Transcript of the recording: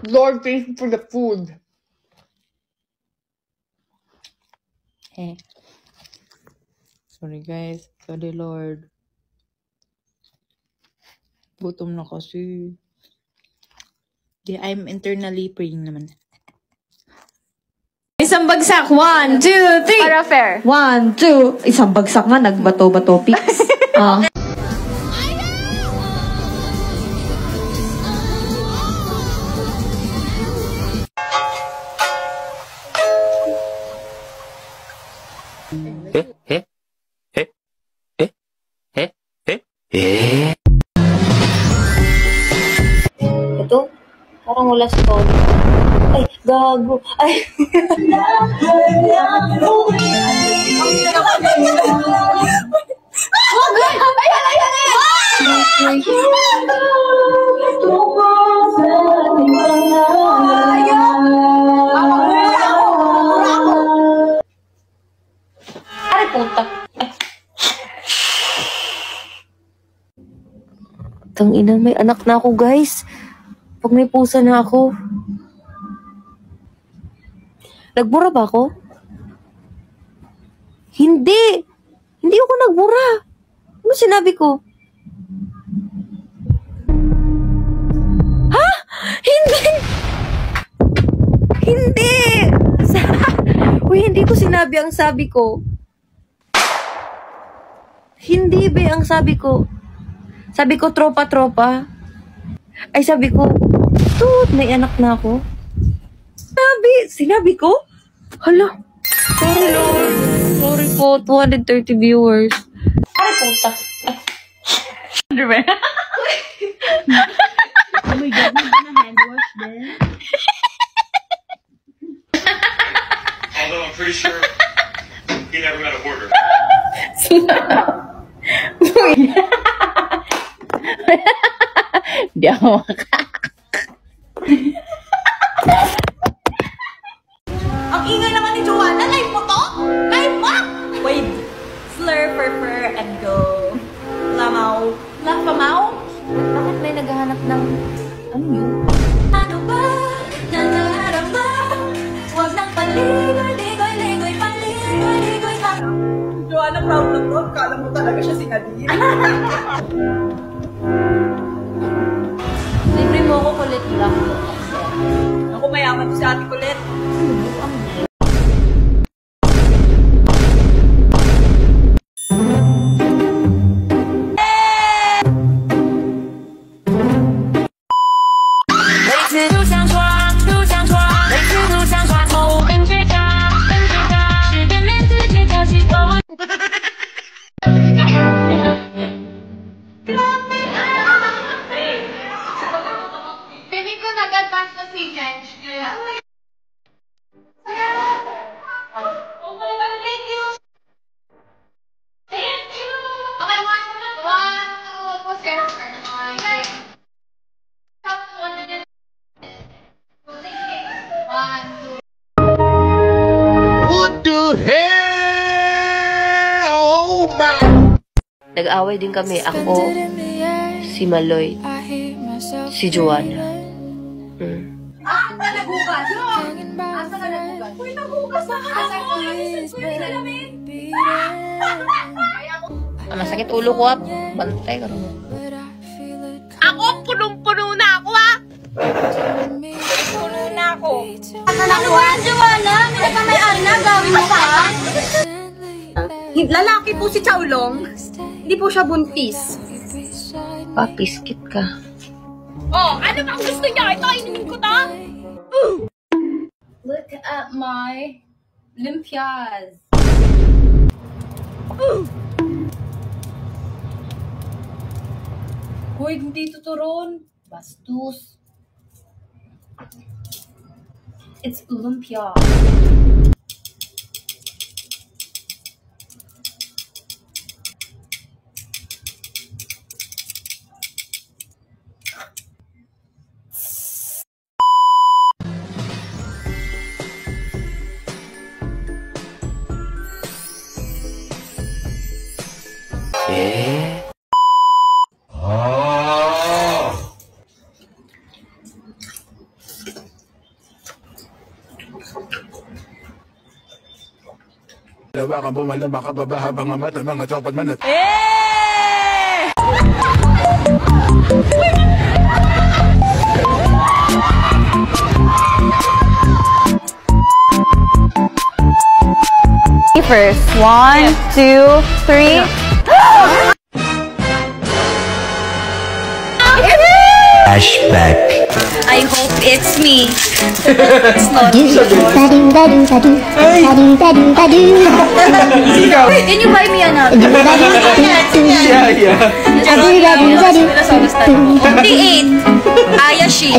Lord, thank you for the food. Sorry guys. Sorry Lord. Gutom na kasi. I'm internally praying naman. Isang bagsak. 1, 2, 3. Para fair. 1, 2. Isang bagsak nga. Nagbato-bato pics. Ito? Parang wala sa phone. Ay, gago. Ay. Ay, puta. Tangina, may anak na ako, guys. Pag may pusa na ako. Nagbura ba ako? Hindi! Hindi ako nagbura. Ano sinabi ko? Ha? Hindi! Hindi! Uy, hindi ko sinabi ang sabi ko. Hindi ba ang sabi ko? Sabi ko, tropa-tropa. Ay, sabi ko, tut, may anak na ako. Sinabi ko? Hala. Sorry, Lord. Sorry po, 230 viewers. Ay, puta. Oh my God, may ba na hand wash din? Although I'm pretty sure he never met a hoarder. Di ako Ang ingay naman ni Joanna. Live mo to? Live mo? Wait. Slur, fur, and go. Lamaw. Lafamaw? Bakit may naghahanap ng... Ano yun? Ano ba? Nadarama? Huwag nang paligoy-ligoy-ligoy, paligoy-ligoy ka. Joanna, proud na proud. Kala mo talaga siya si Nadine. Libre mo ako kulit lang. Ako mayaman to si Ate Colette. Feeling ko nag-advance na si Jenj. Kaya... Thank you! Thank you! Okay, one, two, okay. One, two. What the hell? Oh my! Nag-away din kami. Ako, si Maloy, si Joanna. Asa ka naghugas? Asa ka naghugas? Uy, naghugas na ka! Asa ko? Ayusin ko yung salamin! Masakit ulo ko, ah. Bantay ka naman. Ako, punong-puno na ako, ah! Puno na ako. Asa na ako, Joanna? Hindi ka may anak, gawin mo pa. Lalaki po si Chowlong. Hindi po siya buntis. Papiskit ka. Oh, ano bang gusto niya? Ito, inumin ko to. Look at my limpias. Hoy, hindi tuturon. Bastos. It's lumpia. Dalawa kang bumalama ka baba habang ang mata mga tropad manat. First, 1, 2, 3. Flashback. I hope it's me. Can you buy me another? Yeah. 58. Ayashi.